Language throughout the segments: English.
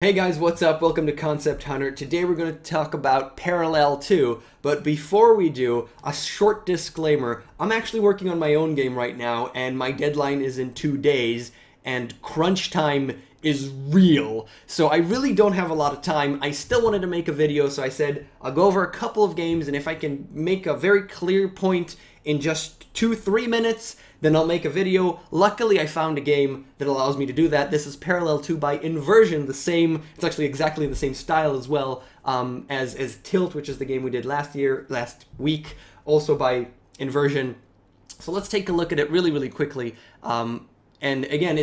Hey guys, what's up? Welcome to Concept Hunter. Today we're going to talk about Parallel 2, but before we do, a short disclaimer. I'm actually working on my own game right now, and my deadline is in 2 days, and crunch time is real. So I really don't have a lot of time. I still wanted to make a video, so I said I'll go over a couple of games, and if I can make a very clear point in just 2-3 minutes, then I'll make a video. Luckily, I found a game that allows me to do that. This is Parallel 2 by Inversion, it's actually exactly the same style as well as Tilt, which is the game we did last week, also by Inversion. So let's take a look at it really quickly. And again,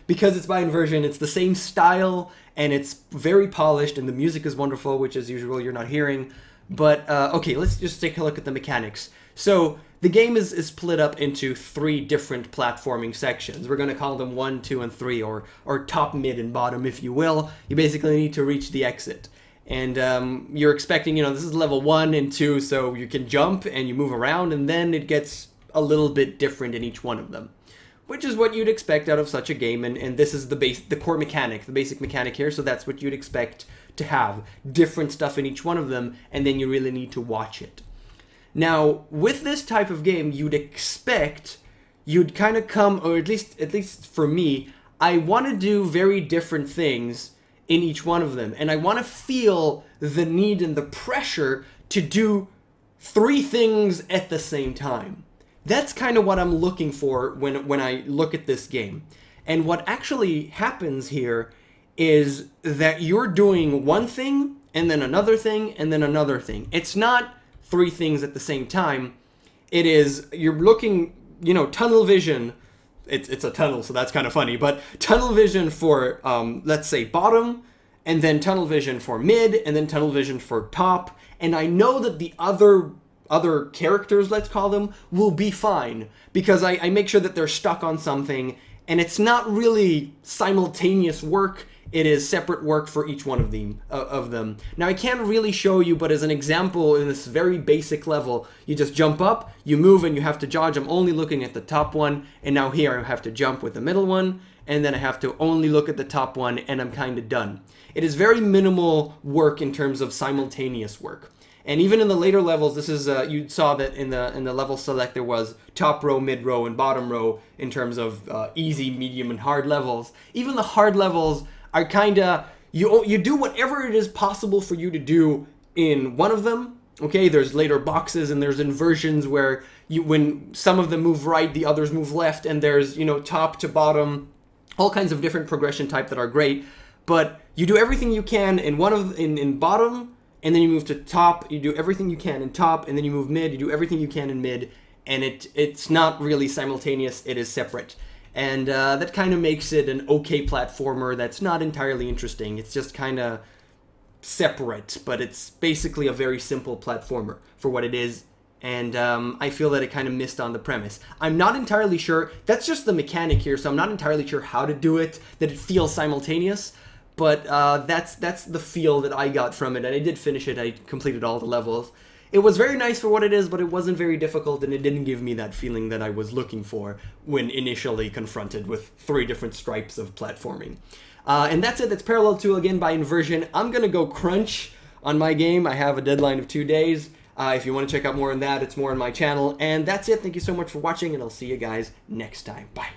because it's by Inversion, it's the same style, and it's very polished, and the music is wonderful, which as usual you're not hearing. But, okay, let's just take a look at the mechanics. So, the game is split up into 3 different platforming sections. We're going to call them 1, 2, and 3, or top, mid, and bottom, if you will. You basically need to reach the exit. And you're expecting, this is level 1 and 2, so you can jump and you move around, and then it gets a little bit different in each one of them. Which is what you'd expect out of such a game, and this is the core mechanic, the basic mechanic here, so that's what you'd expect to have. Different stuff in each one of them, and then you really need to watch it. Now, with this type of game, you'd kind of come, or at least for me, I want to do very different things in each one of them, and I want to feel the need and the pressure to do 3 things at the same time. That's kind of what I'm looking for when I look at this game. And what actually happens here is that you're doing one thing, and then another thing, and then another thing. It's not 3 things at the same time. It is, you're looking, tunnel vision. It's a tunnel, so that's kind of funny, but tunnel vision for, let's say, bottom, and then tunnel vision for mid, and then tunnel vision for top. And I know that the other characters, let's call them, will be fine, because I make sure that they're stuck on something, and it's not really simultaneous work. It is separate work for each one of them. Now, I can't really show you, but as an example, in this very basic level, you just jump up, you move, and you have to dodge. I'm only looking at the top one, and now here I have to jump with the middle one, and then I have to only look at the top one, and I'm kind of done. It is very minimal work in terms of simultaneous work. And even in the later levels, this is you saw that in the level select there was top row, mid row, and bottom row in terms of easy, medium, and hard levels. Even the hard levels are kind of, you do whatever it is possible for you to do in one of them. Okay, there's later boxes, and there's inversions where when some of them move right, the others move left, and there's, top to bottom, all kinds of different progression type that are great. But you do everything you can in in bottom, and then you move to top, you do everything you can in top, and then you move mid, you do everything you can in mid, and it's not really simultaneous, it is separate. And that kind of makes it an okay platformer that's not entirely interesting. It's just kind of separate, but it's basically a very simple platformer for what it is, and I feel that it kind of missed on the premise. I'm not entirely sure, that's just the mechanic here, so I'm not entirely sure how to do it, that it feels simultaneous. But that's the feel that I got from it, and I did finish it. I completed all the levels. It was very nice for what it is, but it wasn't very difficult, and it didn't give me that feeling that I was looking for when initially confronted with 3 different stripes of platforming. And that's it. That's Parallel 2, again, by Inversion. I'm going to go crunch on my game. I have a deadline of 2 days. If you want to check out more on that, it's more on my channel. And that's it. Thank you so much for watching, and I'll see you guys next time. Bye.